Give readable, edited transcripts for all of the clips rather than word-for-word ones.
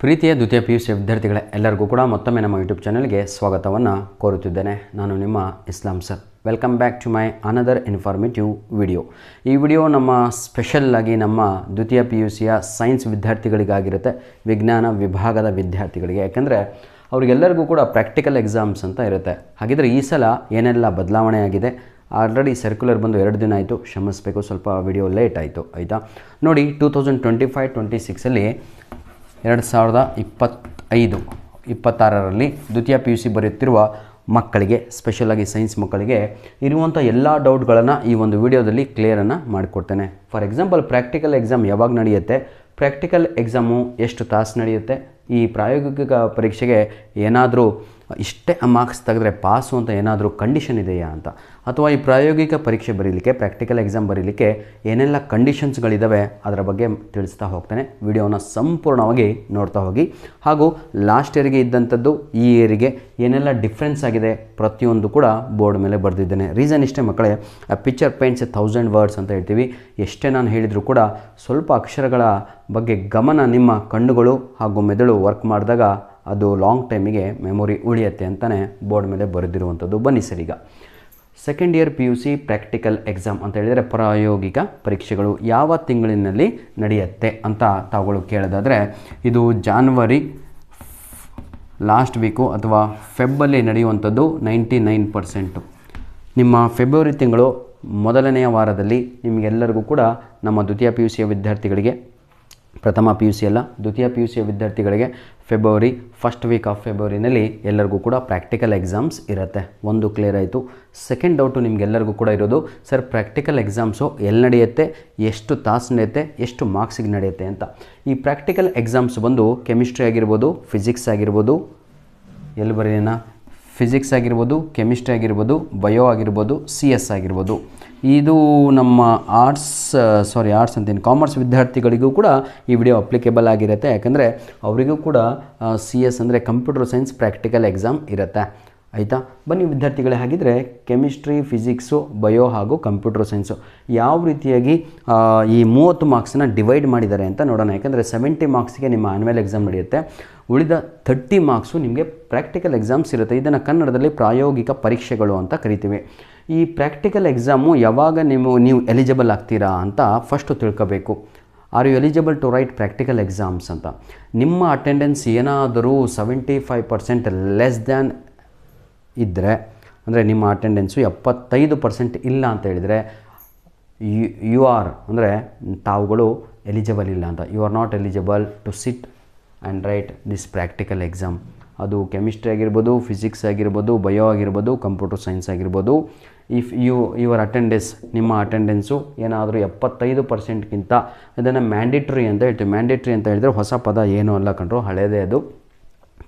ಪ್ರೀತಿಯ ದ್ವಿತೀಯ PUC ವಿದ್ಯಾರ್ಥಿಗಳೇ ಎಲ್ಲರಿಗೂ ಕೂಡ ಮತ್ತೊಮ್ಮೆ ನಮ್ಮ ಯೂಟ್ಯೂಬ್ ಚಾನಲ್ಗೆ ಸ್ವಾಗತವನ್ನು ಕೋರುತ್ತಿದ್ದೇನೆ. ನಾನು ನಿಮ್ಮ Islam sir. Welcome back to my another informative video. ಈ ವಿಡಿಯೋ ನಮ್ಮ ಸ್ಪೆಷಲ್ ಆಗಿ ನಮ್ಮ ದ್ವಿತೀಯ PUCಯ ಸೈನ್ಸ್ ವಿದ್ಯಾರ್ಥಿಗಳಿಗಾಗಿರುತ್ತೆ, ವಿಜ್ಞಾನ ವಿಭಾಗದ ವಿದ್ಯಾರ್ಥಿಗಳಿಗೆ. ಯಾಕೆಂದರೆ ಅವರಿಗೆಲ್ಲರಿಗೂ ಕೂಡ ಪ್ರಾಕ್ಟಿಕಲ್ ಎಕ್ಸಾಮ್ಸ್ ಅಂತ ಇರುತ್ತೆ. ಹಾಗಿದ್ರೆ ಈ ಸಲ ಏನೆಲ್ಲ ಬದಲಾವಣೆ ಆಗಿದೆ, ಆಲ್ರೆಡಿ ಸರ್ಕ್ಯುಲರ್ ಬಂದು 2 ದಿನ ಆಯಿತು, ಕ್ಷಮಿಸಬೇಕು, ಸ್ವಲ್ಪ ವಿಡಿಯೋ ಲೇಟ್ ಆಯಿತು, ಆಯಿತಾ. ನೋಡಿ, 2025-26 2025-26ರಲ್ಲಿ ದ್ವಿತೀಯ PUC ಬರೆಯುತ್ತಿರುವ ಮಕ್ಕಳಿಗೆ, ಸ್ಪೆಷಲಾಗಿ ಸೈನ್ಸ್ ಮಕ್ಕಳಿಗೆ ಇರುವಂಥ ಎಲ್ಲ ಡೌಟ್ಗಳನ್ನು ಈ ಒಂದು ವಿಡಿಯೋದಲ್ಲಿ ಕ್ಲಿಯರನ್ನು ಮಾಡಿಕೊಡ್ತೇನೆ. ಫಾರ್ ಎಕ್ಸಾಂಪಲ್, ಪ್ರಾಕ್ಟಿಕಲ್ ಎಕ್ಸಾಮ್ ಯಾವಾಗ ನಡೆಯುತ್ತೆ, ಪ್ರಾಕ್ಟಿಕಲ್ ಎಕ್ಸಾಮು ಎಷ್ಟು ತಾಸು ನಡೆಯುತ್ತೆ, ಈ ಪ್ರಾಯೋಗಿಕ ಪರೀಕ್ಷೆಗೆ ಏನಾದರೂ ಇಷ್ಟೇ ಮಾರ್ಕ್ಸ್ ತೆಗೆದ್ರೆ ಪಾಸು ಅಂತ ಏನಾದರೂ ಕಂಡೀಷನ್ ಇದೆಯಾ ಅಂತ, ಅಥವಾ ಈ ಪ್ರಾಯೋಗಿಕ ಪರೀಕ್ಷೆ ಬರೀಲಿಕ್ಕೆ, ಪ್ರಾಕ್ಟಿಕಲ್ ಎಕ್ಸಾಮ್ ಬರೀಲಿಕ್ಕೆ ಏನೆಲ್ಲ ಕಂಡೀಷನ್ಸ್ಗಳಿದ್ದಾವೆ ಅದರ ಬಗ್ಗೆ ತಿಳಿಸ್ತಾ ಹೋಗ್ತೇನೆ. ವಿಡಿಯೋನ ಸಂಪೂರ್ಣವಾಗಿ ನೋಡ್ತಾ ಹೋಗಿ. ಹಾಗೂ ಲಾಸ್ಟ್ ಇಯರಿಗೆ ಇದ್ದಂಥದ್ದು ಈ ಇಯರಿಗೆ ಏನೆಲ್ಲ ಡಿಫ್ರೆನ್ಸ್ ಆಗಿದೆ ಪ್ರತಿಯೊಂದು ಕೂಡ ಬೋರ್ಡ್ ಮೇಲೆ ಬರೆದಿದ್ದೇನೆ. ರೀಸನ್ ಇಷ್ಟೇ ಮಕ್ಕಳೇ, ಪಿಕ್ಚರ್ ಪೇಂಟ್ಸ್ 1000 ವರ್ಡ್ಸ್ ಅಂತ ಹೇಳ್ತೀವಿ. ಎಷ್ಟೇ ನಾನು ಹೇಳಿದರೂ ಕೂಡ ಸ್ವಲ್ಪ ಅಕ್ಷರಗಳ ಬಗ್ಗೆ ಗಮನ ನಿಮ್ಮ ಕಣ್ಣುಗಳು ಹಾಗೂ ಮೆದುಳು ವರ್ಕ್ ಮಾಡಿದಾಗ ಅದು ಲಾಂಗ್ ಟೈಮಿಗೆ ಮೆಮೊರಿ ಉಳಿಯುತ್ತೆ ಅಂತಲೇ ಬೋರ್ಡ್ ಮೇಲೆ ಬರೆದಿರುವಂಥದ್ದು. ಬನ್ನಿ ಸರ್, ಈಗ second year PUC practical exam ಅಂತ ಹೇಳಿದರೆ ಪ್ರಾಯೋಗಿಕ ಪರೀಕ್ಷೆಗಳು ಯಾವ ತಿಂಗಳಿನಲ್ಲಿ ನಡೆಯುತ್ತೆ ಅಂತ ತಾವುಗಳು ಕೇಳೋದಾದರೆ, ಇದು ಜಾನ್ವರಿ ಲಾಸ್ಟ್ ವೀಕು ಅಥವಾ ಫೆಬ್ಬಲ್ಲಿ ನಡೆಯುವಂಥದ್ದು 99%. ನಿಮ್ಮ ಫೆಬ್ರವರಿ ತಿಂಗಳು ಮೊದಲನೆಯ ವಾರದಲ್ಲಿ ನಿಮಗೆಲ್ಲರಿಗೂ ಕೂಡ ನಮ್ಮ ದ್ವಿತೀಯ PUCಯ ವಿದ್ಯಾರ್ಥಿಗಳಿಗೆ, ಪ್ರಥಮ PUC ಅಲ್ಲ ದ್ವಿತೀಯ PUCಯ ವಿದ್ಯಾರ್ಥಿಗಳಿಗೆ ಫೆಬ್ರವರಿ ಫಸ್ಟ್ ವೀಕ್ ಆಫ್ ಫೆಬ್ರವರಿನಲ್ಲಿ ಎಲ್ಲರಿಗೂ ಕೂಡ ಪ್ರಾಕ್ಟಿಕಲ್ ಎಕ್ಸಾಮ್ಸ್ ಇರುತ್ತೆ. ಒಂದು ಕ್ಲಿಯರ್ ಆಯಿತು. ಸೆಕೆಂಡ್ ಡೌಟು ನಿಮಗೆಲ್ಲರಿಗೂ ಕೂಡ ಇರೋದು, ಸರ್ ಪ್ರಾಕ್ಟಿಕಲ್ ಎಕ್ಸಾಮ್ಸು ಎಲ್ಲಿ ನಡೆಯುತ್ತೆ, ಎಷ್ಟು ತಾಸು ನಡೆಯುತ್ತೆ, ಎಷ್ಟು ಮಾರ್ಕ್ಸಿಗೆ ನಡೆಯುತ್ತೆ ಅಂತ. ಈ ಪ್ರಾಕ್ಟಿಕಲ್ ಎಕ್ಸಾಮ್ಸ್ ಬಂದು ಕೆಮಿಸ್ಟ್ರಿ ಆಗಿರ್ಬೋದು, ಫಿಸಿಕ್ಸ್ ಆಗಿರ್ಬೋದು, ಎಲ್ಲಿ ಬರೀನ ಫಿಸಿಕ್ಸ್ ಆಗಿರ್ಬೋದು, ಕೆಮಿಸ್ಟ್ರಿ ಆಗಿರ್ಬೋದು, ಬಯೋ ಆಗಿರ್ಬೋದು, CS ಆಗಿರ್ಬೋದು. ಇದು ನಮ್ಮ ಆರ್ಟ್ಸ್ ಅಂತೀನಿ ಕಾಮರ್ಸ್ ವಿದ್ಯಾರ್ಥಿಗಳಿಗೂ ಕೂಡ ಈ ವಿಡಿಯೋ ಅಪ್ಲಿಕೇಬಲ್ ಆಗಿರುತ್ತೆ. ಯಾಕಂದರೆ ಅವರಿಗೂ ಕೂಡ CS ಅಂದರೆ ಕಂಪ್ಯೂಟರ್ ಸೈನ್ಸ್ ಪ್ರಾಕ್ಟಿಕಲ್ ಎಕ್ಸಾಮ್ ಇರುತ್ತೆ, ಆಯಿತಾ. ಬನ್ನಿ ವಿದ್ಯಾರ್ಥಿಗಳೇ, ಹಾಗಿದ್ರೆ ಕೆಮಿಸ್ಟ್ರಿ, ಫಿಸಿಕ್ಸು, ಬಯೋ ಹಾಗೂ ಕಂಪ್ಯೂಟರ್ ಸೈನ್ಸು ಯಾವ ರೀತಿಯಾಗಿ ಈ 30 ಮಾರ್ಕ್ಸನ್ನ ಡಿವೈಡ್ ಮಾಡಿದ್ದಾರೆ ಅಂತ ನೋಡೋಣ. ಯಾಕಂದರೆ 70 ಮಾರ್ಕ್ಸ್ಗೆ ನಿಮ್ಮ ಆನ್ಯುವಲ್ ಎಕ್ಸಾಮ್ ನಡೆಯುತ್ತೆ, ಉಳಿದ 30 ಮಾರ್ಕ್ಸು ನಿಮಗೆ ಪ್ರಾಕ್ಟಿಕಲ್ ಎಕ್ಸಾಮ್ಸ್ ಇರುತ್ತೆ. ಇದನ್ನು ಕನ್ನಡದಲ್ಲಿ ಪ್ರಾಯೋಗಿಕ ಪರೀಕ್ಷೆಗಳು ಅಂತ ಕರಿತೀವಿ. ಈ ಪ್ರಾಕ್ಟಿಕಲ್ ಎಕ್ಸಾಮು ಯಾವಾಗ ನೀವು ಎಲಿಜಿಬಲ್ ಆಗ್ತೀರಾ ಅಂತ ಫಸ್ಟು ತಿಳ್ಕೋಬೇಕು. Are you eligible to write practical exams ಅಂತ. ನಿಮ್ಮ ಅಟೆಂಡೆನ್ಸ್ ಏನಾದರೂ 75% ಲೆಸ್ ದ್ಯಾನ್ ಇದ್ದರೆ, ಅಂದರೆ ನಿಮ್ಮ ಅಟೆಂಡೆನ್ಸು 75% ಇಲ್ಲ ಅಂತ ಹೇಳಿದರೆ ಯು ಆರ್ ಅಂದರೆ ತಾವುಗಳು ಎಲಿಜಿಬಲ್ ಇಲ್ಲ ಅಂತ. You are not eligible to sit and write this practical exam. ಅದು ಕೆಮಿಸ್ಟ್ರಿ ಆಗಿರ್ಬೋದು, ಫಿಸಿಕ್ಸ್ ಆಗಿರ್ಬೋದು, ಬಯೋ ಆಗಿರ್ಬೋದು, ಕಂಪ್ಯೂಟರ್ ಸೈನ್ಸ್ ಆಗಿರ್ಬೋದು. ಇಫ್ ಯುವರ್ ಅಟೆಂಡೆನ್ಸ್, ನಿಮ್ಮ ಅಟೆಂಡೆನ್ಸು ಏನಾದರೂ 75%ಗಿಂತ, ಇದನ್ನು ಮ್ಯಾಂಡೇಟ್ರಿ ಅಂತ ಹೇಳ್ತೀವಿ. ಮ್ಯಾಂಡೇಟ್ರಿ ಅಂತ ಹೇಳಿದರೆ ಹೊಸ ಪದ ಏನೂ ಅಲ್ಲ ಕಣ್ರು, ಹಳೇದೇ ಅದು.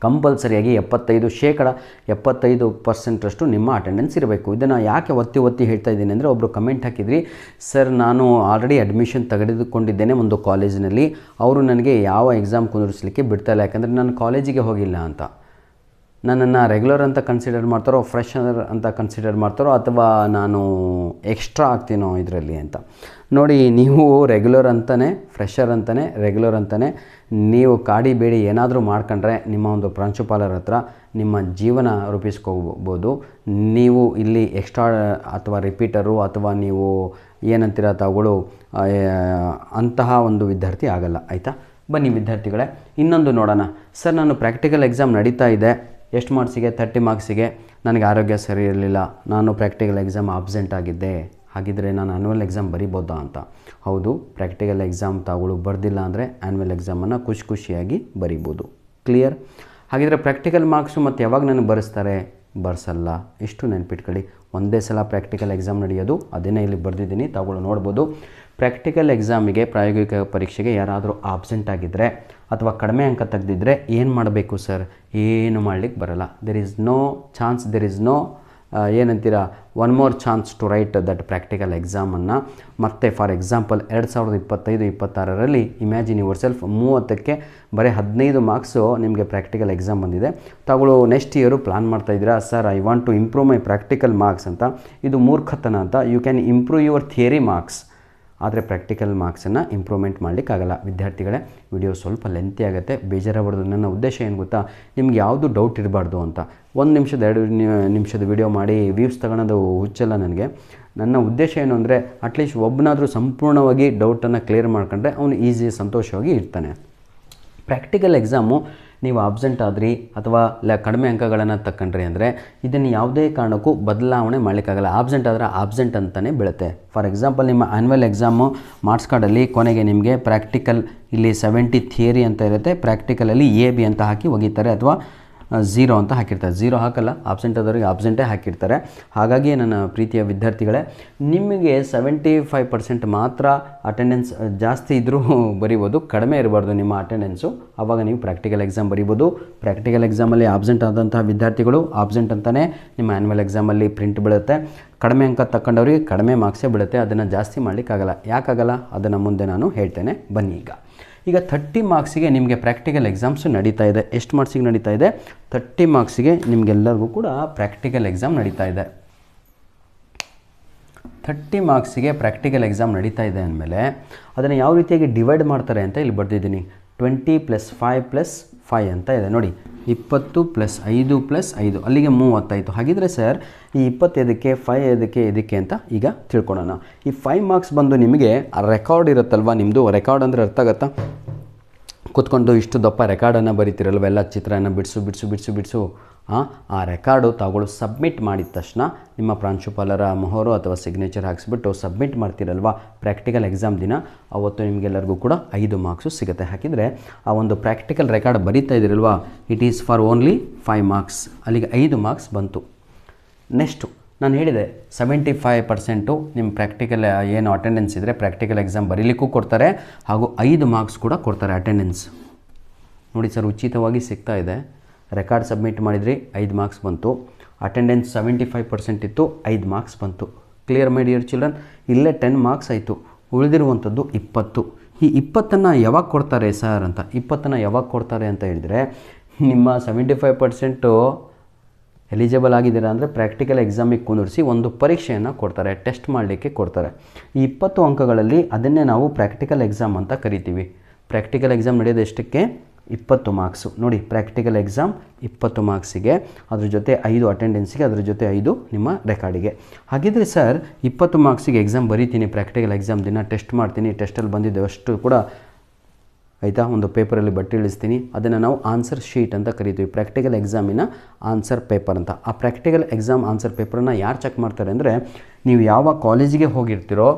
ಕಂಪಲ್ಸರಿಯಾಗಿ 75% ನಿಮ್ಮ ಅಟೆಂಡೆನ್ಸ್ ಇರಬೇಕು. ಇದನ್ನು ಯಾಕೆ ಒತ್ತಿ ಹೇಳ್ತಾ ಇದ್ದೀನಿ ಅಂದರೆ, ಒಬ್ಬರು ಕಮೆಂಟ್ ಹಾಕಿದ್ರಿ, ಸರ್ ನಾನು ಆಲ್ರೆಡಿ ಅಡ್ಮಿಷನ್ ತೆಗೆದುಕೊಂಡಿದ್ದೇನೆ ಒಂದು ಕಾಲೇಜಿನಲ್ಲಿ, ಅವರು ನನಗೆ ಯಾವ ಎಕ್ಸಾಮ್ ಕುಂದಿರಿಸಲಿಕ್ಕೆ ಬಿಡ್ತಾಯಿಲ್ಲ, ಯಾಕಂದರೆ ನಾನು ಕಾಲೇಜಿಗೆ ಹೋಗಿಲ್ಲ ಅಂತ. ನನ್ನನ್ನು ರೆಗ್ಯುಲರ್ ಅಂತ ಕನ್ಸಿಡರ್ ಮಾಡ್ತಾರೋ, ಫ್ರೆಶರ್ ಅಂತ ಕನ್ಸಿಡರ್ ಮಾಡ್ತಾರೋ, ಅಥವಾ ನಾನು ಎಕ್ಸ್ಟ್ರಾ ಆಗ್ತೀನೋ ಇದರಲ್ಲಿ ಅಂತ. ನೋಡಿ, ನೀವು ರೆಗ್ಯುಲರ್ ಅಂತಲೇ, ಫ್ರೆಶರ್ ಅಂತಲೇ, ರೆಗ್ಯುಲರ್ ಅಂತಲೇ ನೀವು ಕಾಡಿ ಬೇಡಿ ಏನಾದರೂ ಮಾಡ್ಕೊಂಡ್ರೆ ನಿಮ್ಮ ಒಂದು ಪ್ರಾಂಶುಪಾಲರ ಹತ್ರ ನಿಮ್ಮ ಜೀವನ ರೂಪಿಸ್ಕೋಬೋದು. ನೀವು ಇಲ್ಲಿ ಎಕ್ಸ್ಟ್ರಾ ಅಥವಾ ರಿಪೀಟರು ಅಥವಾ ನೀವು ಏನಂತೀರ ತಾವುಗಳು ಅಂತಹ ಒಂದು ವಿದ್ಯಾರ್ಥಿ ಆಗಲ್ಲ, ಆಯಿತಾ. ಬನ್ನಿ ವಿದ್ಯಾರ್ಥಿಗಳೇ, ಇನ್ನೊಂದು ನೋಡೋಣ. ಸರ್ ನಾನು ಪ್ರಾಕ್ಟಿಕಲ್ ಎಕ್ಸಾಮ್ ನಡೀತಾ ಇದೆ, ಎಷ್ಟು ಮಾರ್ಕ್ಸಿಗೆ, 30 ಮಾರ್ಕ್ಸಿಗೆ, ನನಗೆ ಆರೋಗ್ಯ ಸರಿ ಇರಲಿಲ್ಲ, ನಾನು ಪ್ರಾಕ್ಟಿಕಲ್ ಎಕ್ಸಾಮ್ ಆಬ್ಸೆಂಟ್ ಆಗಿದ್ದೆ, ಹಾಗಿದ್ದರೆ ನಾನು ಆ್ಯನ್ಯುವಲ್ ಎಕ್ಸಾಮ್ ಬರಿಬೋದಾ ಅಂತ. ಹೌದು, ಪ್ರಾಕ್ಟಿಕಲ್ ಎಕ್ಸಾಮ್ ತಾವುಗಳು ಬರೆದಿಲ್ಲ ಅಂದರೆ ಆ್ಯನ್ಯುವಲ್ ಎಕ್ಸಾಮನ್ನು ಖುಷಿಯಾಗಿ ಬರಿಬೋದು. ಕ್ಲಿಯರ್? ಹಾಗಿದ್ರೆ ಪ್ರಾಕ್ಟಿಕಲ್ ಮಾರ್ಕ್ಸು ಮತ್ತು ಯಾವಾಗ ನನಗೆ ಬರ್ಸಲ್ಲ, ಇಷ್ಟು ನೆನ್ಪಿಟ್ಕೊಳ್ಳಿ. ಒಂದೇ ಸಲ ಪ್ರಾಕ್ಟಿಕಲ್ ಎಕ್ಸಾಮ್ ನಡೆಯೋದು, ಅದನ್ನೇ ಇಲ್ಲಿ ಬರೆದಿದ್ದೀನಿ, ತಾವುಗಳು ನೋಡ್ಬೋದು. ಪ್ರಾಕ್ಟಿಕಲ್ ಎಕ್ಸಾಮಿಗೆ, ಪ್ರಾಯೋಗಿಕ ಪರೀಕ್ಷೆಗೆ ಯಾರಾದರೂ ಆಬ್ಸೆಂಟ್ ಆಗಿದ್ದರೆ ಅಥವಾ ಕಡಿಮೆ ಅಂಕ ತೆಗೆದಿದ್ದರೆ ಏನು ಮಾಡಬೇಕು ಸರ್? ಏನು ಮಾಡಲಿಕ್ಕೆ ಬರಲ್ಲ. There is no chance, there is no ಏನಂತೀರ, one more chance to write that practical ಎಕ್ಸಾಮನ್ನು. ಮತ್ತು ಫಾರ್ ಎಕ್ಸಾಂಪಲ್ 2025-26ರಲ್ಲಿ ಇಮ್ಯಾಜಿನ್ ಯುವರ್ ಸೆಲ್ಫ್ 30ಕ್ಕೆ ಬರೀ 15 ಮಾರ್ಕ್ಸು ನಿಮಗೆ ಪ್ರಾಕ್ಟಿಕಲ್ ಎಕ್ಸಾಮ್ ಬಂದಿದೆ. ತಾವುಗಳು ನೆಕ್ಸ್ಟ್ ಇಯರು ಪ್ಲಾನ್ ಮಾಡ್ತಾಯಿದ್ದೀರಾ, sir I want to improve my practical marks ಅಂತ. ಇದು ಮೂರ್ಖತನ ಅಂತ. You can improve your theory marks. ಆದರೆ ಪ್ರಾಕ್ಟಿಕಲ್ ಮಾರ್ಕ್ಸನ್ನು ಇಂಪ್ರೂವ್ಮೆಂಟ್ ಮಾಡಲಿಕ್ಕಾಗಲ್ಲ. ವಿದ್ಯಾರ್ಥಿಗಳೇ, ವಿಡಿಯೋ ಸ್ವಲ್ಪ ಲೆಂತಿ ಆಗುತ್ತೆ, ಬೇಜಾರಾಗ್ಬಾರ್ದು. ನನ್ನ ಉದ್ದೇಶ ಏನು ಗೊತ್ತಾ, ನಿಮ್ಗೆ ಯಾವುದು ಡೌಟ್ ಇರಬಾರ್ದು ಅಂತ. 1 ನಿಮಿಷದ 2 ನಿಮಿಷದ ವಿಡಿಯೋ ಮಾಡಿ ವ್ಯೂಸ್ ತಗೊಳೋದು ಹುಚ್ಚಲ್ಲ ನನಗೆ. ನನ್ನ ಉದ್ದೇಶ ಏನು ಅಂದರೆ ಅಟ್ಲೀಸ್ಟ್ ಒಬ್ಬನಾದರೂ ಸಂಪೂರ್ಣವಾಗಿ ಡೌಟನ್ನು ಕ್ಲಿಯರ್ ಮಾಡ್ಕೊಂಡ್ರೆ ಅವನು ಈಸಿ ಸಂತೋಷವಾಗಿ ಇರ್ತಾನೆ. ಪ್ರಾಕ್ಟಿಕಲ್ ಎಕ್ಸಾಮು ನೀವು ಆಬ್ಸೆಂಟ್ ಆದ್ರಿ ಅಥವಾ ಕಡಿಮೆ ಅಂಕಗಳನ್ನು ತಗೊಂಡ್ರಿ ಅಂದರೆ ಇದನ್ನು ಯಾವುದೇ ಕಾರಣಕ್ಕೂ ಬದಲಾವಣೆ ಮಾಡಲಿಕ್ಕಾಗಲ್ಲ. ಆಬ್ಸೆಂಟ್ ಆದರೆ ಆಬ್ಸೆಂಟ್ ಅಂತಲೇ ಬೀಳುತ್ತೆ. ಫಾರ್ ಎಕ್ಸಾಂಪಲ್, ನಿಮ್ಮ ಆ್ಯನ್ಯುವಲ್ ಎಕ್ಸಾಮು ಮಾರ್ಕ್ಸ್ ಕಾರ್ಡಲ್ಲಿ ಕೊನೆಗೆ ನಿಮಗೆ ಪ್ರಾಕ್ಟಿಕಲ್ ಇಲ್ಲಿ 70 ಥಿಯರಿ ಅಂತ ಇರುತ್ತೆ, ಪ್ರಾಕ್ಟಿಕಲಲ್ಲಿ AB ಅಂತ ಹಾಕಿ ಒಗಿತಾರೆ ಅಥವಾ 0 ಅಂತ ಹಾಕಿರ್ತಾರೆ. 0 ಹಾಕಲ್ಲ, ಆಬ್ಸೆಂಟ್ ಆದವರಿಗೆ ಆಬ್ಸೆಂಟೇ ಹಾಕಿರ್ತಾರೆ. ಹಾಗಾಗಿ ನನ್ನ ಪ್ರೀತಿಯ ವಿದ್ಯಾರ್ಥಿಗಳೇ, ನಿಮಗೆ 75% ಮಾತ್ರ ಅಟೆಂಡೆನ್ಸ್ ಜಾಸ್ತಿ ಇದ್ದರೂ ಬರಿಬೋದು, ಕಡಿಮೆ ಇರಬಾರ್ದು ನಿಮ್ಮ ಅಟೆಂಡೆನ್ಸು. ಆವಾಗ ನೀವು ಪ್ರಾಕ್ಟಿಕಲ್ ಎಕ್ಸಾಮ್ ಬರಿಬೋದು. ಪ್ರಾಕ್ಟಿಕಲ್ ಎಕ್ಸಾಮಲ್ಲಿ ಆಬ್ಸೆಂಟ್ ಆದಂತಹ ವಿದ್ಯಾರ್ಥಿಗಳು ಆಬ್ಸೆಂಟ್ ಅಂತಲೇ ನಿಮ್ಮ ಆ್ಯನ್ಯುವಲ್ ಎಕ್ಸಾಮಲ್ಲಿ ಪ್ರಿಂಟ್ ಬೀಳುತ್ತೆ. ಕಡಿಮೆ ಅಂಕ ತಗೊಂಡವ್ರಿಗೆ ಕಡಿಮೆ ಮಾರ್ಕ್ಸೇ ಬೀಳುತ್ತೆ. ಅದನ್ನು ಜಾಸ್ತಿ ಮಾಡಲಿಕ್ಕಾಗಲ್ಲ. ಯಾಕಾಗಲ್ಲ ಅದನ್ನು ಮುಂದೆ ನಾನು ಹೇಳ್ತೇನೆ, ಬನ್ನಿ. ಈಗ 30 ಮಾರ್ಕ್ಸಿಗೆ ನಿಮಗೆ ಪ್ರಾಕ್ಟಿಕಲ್ ಎಕ್ಸಾಮ್ಸು ನಡೀತಾ ಇದೆ. ಎಷ್ಟು ಮಾರ್ಕ್ಸಿಗೆ ನಡೀತಾ ಇದೆ? 30 ಮಾರ್ಕ್ಸಿಗೆ ನಿಮಗೆಲ್ಲರಿಗೂ ಕೂಡ ಪ್ರಾಕ್ಟಿಕಲ್ ಎಕ್ಸಾಮ್ ನಡೀತಾ ಇದೆ. 30 ಮಾರ್ಕ್ಸಿಗೆ ಪ್ರಾಕ್ಟಿಕಲ್ ಎಕ್ಸಾಮ್ ನಡೀತಾ ಇದೆ ಅಂದಮೇಲೆ ಅದನ್ನು ಯಾವ ರೀತಿಯಾಗಿ ಡಿವೈಡ್ ಮಾಡ್ತಾರೆ ಅಂತ ಇಲ್ಲಿ ಬರೆದಿದ್ದೀನಿ. 20 + 5 + 5 ಅಂತ ಇದೆ ನೋಡಿ. 20 + 5 + 5 ಅಲ್ಲಿಗೆ 30 ಆಯಿತು. ಹಾಗಿದ್ರೆ ಸರ್ ಈ 20 ಎದಕ್ಕೆ, 5 ಎದಕ್ಕೆ ಅಂತ ಈಗ ತಿಳ್ಕೊಳ್ಳೋಣ. ಈ 5 ಮಾರ್ಕ್ಸ್ ಬಂದು ನಿಮಗೆ ರೆಕಾರ್ಡ್ ಇರುತ್ತಲ್ವ, ನಿಮ್ಮದು ರೆಕಾರ್ಡ್ ಅಂದರೆ ಅರ್ಥ ಆಗುತ್ತಾ? ಕೂತ್ಕೊಂಡು ಇಷ್ಟು ದಪ್ಪ ರೆಕಾರ್ಡನ್ನು ಬರೀತಿರಲ್ವ, ಎಲ್ಲ ಚಿತ್ರನ ಬಿಡಿಸು ಆ ರೆಕಾರ್ಡು ತಾವುಗಳು ಸಬ್ಮಿಟ್ ಮಾಡಿದ ತಕ್ಷಣ ನಿಮ್ಮ ಪ್ರಾಂಶುಪಾಲರ ಮೊಹರು ಅಥವಾ ಸಿಗ್ನೇಚರ್ ಹಾಕಿಸ್ಬಿಟ್ಟು ಸಬ್ಮಿಟ್ ಮಾಡ್ತಿರಲ್ವ ಪ್ರಾಕ್ಟಿಕಲ್ ಎಕ್ಸಾಮ್ ದಿನ, ಅವತ್ತು ನಿಮಗೆಲ್ಲರಿಗೂ ಕೂಡ 5 ಮಾರ್ಕ್ಸು ಸಿಗುತ್ತೆ. ಹಾಕಿದರೆ ಆ ಒಂದು ಪ್ರಾಕ್ಟಿಕಲ್ ರೆಕಾರ್ಡ್ ಬರೀತಾ ಇದ್ದೀರಲ್ವ, it is for only 5 marks. ಅಲ್ಲಿಗೆ 5 ಮಾರ್ಕ್ಸ್ ಬಂತು. ನೆಕ್ಸ್ಟು ನಾನು ಹೇಳಿದೆ 75% ನಿಮ್ಮ ಪ್ರಾಕ್ಟಿಕಲ್ ಏನು ಅಟೆಂಡೆನ್ಸ್ ಇದ್ದರೆ ಪ್ರಾಕ್ಟಿಕಲ್ ಎಕ್ಸಾಮ್ ಬರೀಲಿಕ್ಕೂ ಕೊಡ್ತಾರೆ, ಹಾಗೂ 5 ಮಾರ್ಕ್ಸ್ ಕೂಡ ಕೊಡ್ತಾರೆ ಅಟೆಂಡೆನ್ಸ್. ನೋಡಿ ಸರ್, ಉಚಿತವಾಗಿ ಸಿಗ್ತಾ ಇದೆ. ರೆಕಾರ್ಡ್ ಸಬ್ಮಿಟ್ ಮಾಡಿದ್ರಿ, 5 ಮಾರ್ಕ್ಸ್ ಬಂತು. ಅಟೆಂಡೆನ್ಸ್ 75% ಇತ್ತು, 5 ಮಾರ್ಕ್ಸ್ ಬಂತು. Clear my dear children? ಇಲ್ಲೇ 10 ಮಾರ್ಕ್ಸ್ ಆಯಿತು. ಉಳಿದಿರುವಂಥದ್ದು 20. ಈ 20ನ್ನು ಯಾವಾಗ ಕೊಡ್ತಾರೆ ಸರ್ ಅಂತ, 20ನ್ನು ಯಾವಾಗ ಕೊಡ್ತಾರೆ ಅಂತ ಹೇಳಿದರೆ, ನಿಮ್ಮ 75% ಎಲಿಜಿಬಲ್ ಆಗಿದ್ದೀರಾ ಅಂದರೆ ಪ್ರಾಕ್ಟಿಕಲ್ ಎಕ್ಸಾಮಿಗೆ ಕುಂದಿರಿಸಿ ಒಂದು ಪರೀಕ್ಷೆಯನ್ನು ಕೊಡ್ತಾರೆ, ಟೆಸ್ಟ್ ಮಾಡಲಿಕ್ಕೆ ಕೊಡ್ತಾರೆ. ಈ 20 ಅಂಕಗಳಲ್ಲಿ ಅದನ್ನೇ ನಾವು ಪ್ರಾಕ್ಟಿಕಲ್ ಎಕ್ಸಾಮ್ ಅಂತ ಕರಿತೀವಿ. ಪ್ರಾಕ್ಟಿಕಲ್ ಎಕ್ಸಾಮ್ ನಡೆಯೋದು ಎಷ್ಟಕ್ಕೆ? 20 ಮಾರ್ಕ್ಸು. ನೋಡಿ, ಪ್ರಾಕ್ಟಿಕಲ್ ಎಕ್ಸಾಮ್ 20 ಮಾರ್ಕ್ಸಿಗೆ, ಅದ್ರ ಜೊತೆ 5 ಅಟೆಂಡೆನ್ಸಿಗೆ, ಅದ್ರ ಜೊತೆ 5 ನಿಮ್ಮ ರೆಕಾರ್ಡಿಗೆ. ಹಾಗಿದ್ರೆ ಸರ್ 20 ಮಾರ್ಕ್ಸಿಗೆ ಎಕ್ಸಾಮ್ ಬರೀತೀನಿ, ಪ್ರಾಕ್ಟಿಕಲ್ ಎಕ್ಸಾಮ್ ದಿನ ಟೆಸ್ಟ್ ಮಾಡ್ತೀನಿ, ಟೆಸ್ಟಲ್ಲಿ ಬಂದಿದ್ದು ಅಷ್ಟು ಕೂಡ ಆಯಿತಾ, ಒಂದು ಪೇಪರಲ್ಲಿ ಬಟ್ಟೆ ಇಳಿಸ್ತೀನಿ, ಅದನ್ನು ನಾವು ಆನ್ಸರ್ ಶೀಟ್ ಅಂತ ಕರಿತೀವಿ. ಪ್ರಾಕ್ಟಿಕಲ್ ಎಕ್ಸಾಮಿನ ಆನ್ಸರ್ ಪೇಪರ್ ಅಂತ. ಆ ಪ್ರಾಕ್ಟಿಕಲ್ ಎಕ್ಸಾಮ್ ಆನ್ಸರ್ ಪೇಪರನ್ನು ಯಾರು ಚೆಕ್ ಮಾಡ್ತಾರೆ ಅಂದರೆ, ನೀವು ಯಾವ ಕಾಲೇಜಿಗೆ ಹೋಗಿರ್ತೀರೋ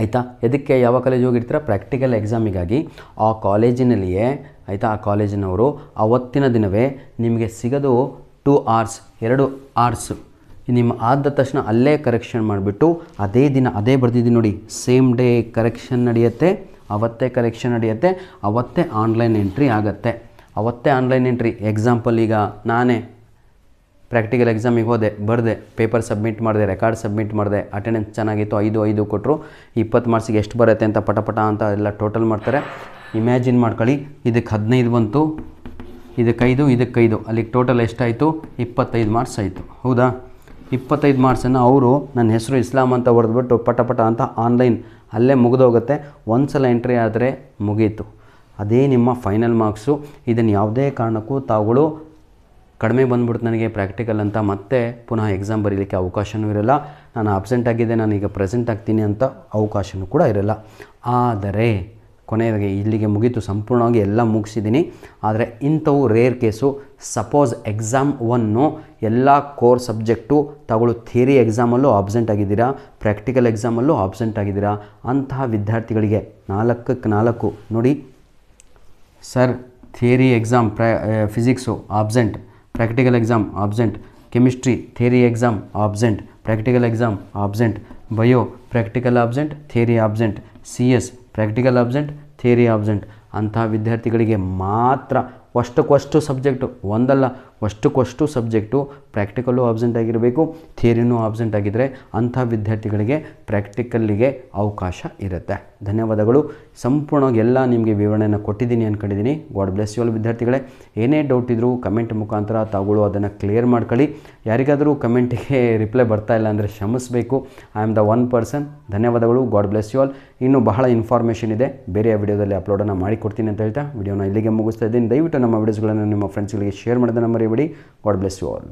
ಆಯಿತಾ, ಎದಕ್ಕೆ ಯಾವ ಕಾಲೇಜಿಗೆ ಹೋಗಿರ್ತೀರೋ ಪ್ರಾಕ್ಟಿಕಲ್ ಎಕ್ಸಾಮಿಗಾಗಿ, ಆ ಕಾಲೇಜಿನಲ್ಲಿಯೇ ಆಯಿತಾ, ಆ ಕಾಲೇಜಿನವರು ಅವತ್ತಿನ ದಿನವೇ ನಿಮಗೆ ಸಿಗೋದು 2 hours 2 hours ನಿಮ್ಮ ಆದ ತಕ್ಷಣ ಅಲ್ಲೇ ಕರೆಕ್ಷನ್ ಮಾಡಿಬಿಟ್ಟು ಅದೇ ದಿನ ಅದೇ ಬರ್ದಿದ್ದೀನಿ ನೋಡಿ, ಸೇಮ್ ಡೇ ಕರೆಕ್ಷನ್ ನಡೆಯುತ್ತೆ, ಅವತ್ತೇ ಕರೆಕ್ಷನ್ ನಡೆಯುತ್ತೆ, ಅವತ್ತೇ ಆನ್ಲೈನ್ ಎಂಟ್ರಿ ಆಗುತ್ತೆ, ಅವತ್ತೇ ಆನ್ಲೈನ್ ಎಂಟ್ರಿ. ಎಕ್ಸಾಂಪಲ್, ಈಗ ನಾನೇ ಪ್ರಾಕ್ಟಿಕಲ್ ಎಕ್ಸಾಮಿಗೆ ಹೋದೆ, ಬರೆದೆ, ಪೇಪರ್ ಸಬ್ಮಿಟ್ ಮಾಡಿದೆ, ರೆಕಾರ್ಡ್ ಸಬ್ಮಿಟ್ ಮಾಡಿದೆ, ಅಟೆಂಡೆನ್ಸ್ ಚೆನ್ನಾಗಿತ್ತು, 5 ಕೊಟ್ಟರು. 20 ಮಾರ್ಕ್ಸಿಗೆ ಎಷ್ಟು ಬರುತ್ತೆ ಅಂತ ಪಟ ಅಂತ ಎಲ್ಲ ಟೋಟಲ್ ಮಾಡ್ತಾರೆ. ಇಮ್ಯಾಜಿನ್ ಮಾಡ್ಕೊಳ್ಳಿ, ಇದಕ್ಕೆ 15 ಬಂತು, ಇದಕ್ಕೆ 5, ಅಲ್ಲಿಗೆ ಟೋಟಲ್ ಎಷ್ಟಾಯಿತು? 25 ಮಾರ್ಕ್ಸ್ ಆಯಿತು. ಹೌದಾ? 25 ಮಾರ್ಕ್ಸನ್ನು ಅವರು ನನ್ನ ಹೆಸರು ಇಸ್ಲಾಮ್ ಅಂತ ಹೊಡೆದ್ಬಿಟ್ಟು ಪಟ ಅಂತ ಆನ್ಲೈನ್ ಅಲ್ಲೇ ಮುಗಿದೋಗುತ್ತೆ. ಒಂದು ಸಲ ಎಂಟ್ರಿ ಆದರೆ ಮುಗೀತು, ಅದೇ ನಿಮ್ಮ ಫೈನಲ್ ಮಾರ್ಕ್ಸು. ಇದನ್ನು ಯಾವುದೇ ಕಾರಣಕ್ಕೂ ತಾವುಗಳು ಕಡಿಮೆ ಬಂದ್ಬಿಡ್ತು ನನಗೆ ಪ್ರಾಕ್ಟಿಕಲ್ ಅಂತ ಮತ್ತೆ ಪುನಃ ಎಕ್ಸಾಮ್ ಬರೀಲಿಕ್ಕೆ ಅವಕಾಶವೂ ಇರಲ್ಲ. ನಾನು ಆಬ್ಸೆಂಟ್ ಆಗಿದ್ದೆ, ನಾನೀಗ ಪ್ರೆಸೆಂಟ್ ಆಗ್ತೀನಿ ಅಂತ ಅವಕಾಶವೂ ಕೂಡ ಇರಲ್ಲ. ಆದರೆ ಕೊನೆಗೆ ಇಲ್ಲಿಗೆ ಮುಗೀತು, ಸಂಪೂರ್ಣವಾಗಿ ಎಲ್ಲ ಮುಗಿಸಿದ್ದೀನಿ. ಆದರೆ ಇಂಥವು ರೇರ್ ಕೇಸು. ಸಪೋಸ್ ಎಕ್ಸಾಮ್ 1 ಎಲ್ಲ ಕೋರ್ ಸಬ್ಜೆಕ್ಟು ತಗೊಳ್ಳೋ ಥಿಯರಿ ಎಕ್ಸಾಮಲ್ಲೂ ಆಬ್ಸೆಂಟ್ ಆಗಿದ್ದೀರಾ, ಪ್ರಾಕ್ಟಿಕಲ್ ಎಕ್ಸಾಮಲ್ಲೂ ಆಬ್ಸೆಂಟ್ ಆಗಿದ್ದೀರಾ, ಅಂತಹ ವಿದ್ಯಾರ್ಥಿಗಳಿಗೆ 4ಕ್ಕೆ 4 ನೋಡಿ sir, theory exam physics absent, practical exam absent, chemistry theory exam absent, practical exam absent, bio practical absent, theory absent, CS practical absent, theory absent. ಅಂತಹ ವಿದ್ಯಾರ್ಥಿಗಳಿಗೆ ಮಾತ್ರ ಅಷ್ಟಕ್ಕಷ್ಟು subject ಒಂದಲ್ಲ ಅಷ್ಟಕ್ಕಷ್ಟು ಸಬ್ಜೆಕ್ಟು ಪ್ರಾಕ್ಟಿಕಲ್ಲು ಆಬ್ಸೆಂಟ್ ಆಗಿರಬೇಕು, ಥಿಯರಿನೂ absent ಆಗಿದ್ದರೆ ಅಂಥ ವಿದ್ಯಾರ್ಥಿಗಳಿಗೆ ಪ್ರಾಕ್ಟಿಕಲ್ಲಿಗೆ ಅವಕಾಶ ಇರುತ್ತೆ. ಧನ್ಯವಾದಗಳು. ಸಂಪೂರ್ಣವಾಗಿ ಎಲ್ಲ ನಿಮಗೆ ವಿವರಣೆಯನ್ನು ಕೊಟ್ಟಿದ್ದೀನಿ ಅಂದ್ಕೊಂಡಿದ್ದೀನಿ. ಗಾಡ್ ಬ್ಲೆಸ್ ಯು ಆಲ್ ವಿದ್ಯಾರ್ಥಿಗಳೇ. ಏನೇ ಡೌಟ್ ಇದ್ದರೂ ಕಮೆಂಟ್ ಮುಖಾಂತರ ತಾವುಗಳು ಅದನ್ನು ಕ್ಲಿಯರ್ ಮಾಡ್ಕೊಳ್ಳಿ. ಯಾರಿಗಾದರೂ ಕಮೆಂಟಿಗೆ ರಿಪ್ಲೈ ಬರ್ತಾ ಇಲ್ಲ ಅಂದರೆ ಕ್ಷಮಿಸಬೇಕು. I am the one person. ಧನ್ಯವಾದಗಳು. God bless you all. ಇನ್ನೂ ಬಹಳ ಇನ್ಫಾರ್ಮೇಷನ್ ಇದೆ, ಬೇರೆ ವಿಡಿಯೋದಲ್ಲಿ ಅಪ್ಲೋಡನ್ನು ಮಾಡಿಕೊಡ್ತೀನಿ ಅಂತ ಹೇಳ್ತಾ ವಿಡಿಯೋನ ಇಲ್ಲಿಗೆ ಮುಗಿಸ್ತಾ ಇದ್ದೀನಿ. ದಯವಿಟ್ಟು ನಮ್ಮ ವಿಡಿಯೋಸ್ಗಳನ್ನು ನಿಮ್ಮ ಫ್ರೆಂಡ್ಸ್ಗಳಿಗೆ ಶೇರ್ ಮಾಡೋದನ್ನು ಮರಿಬೇಡಿ. God bless you all.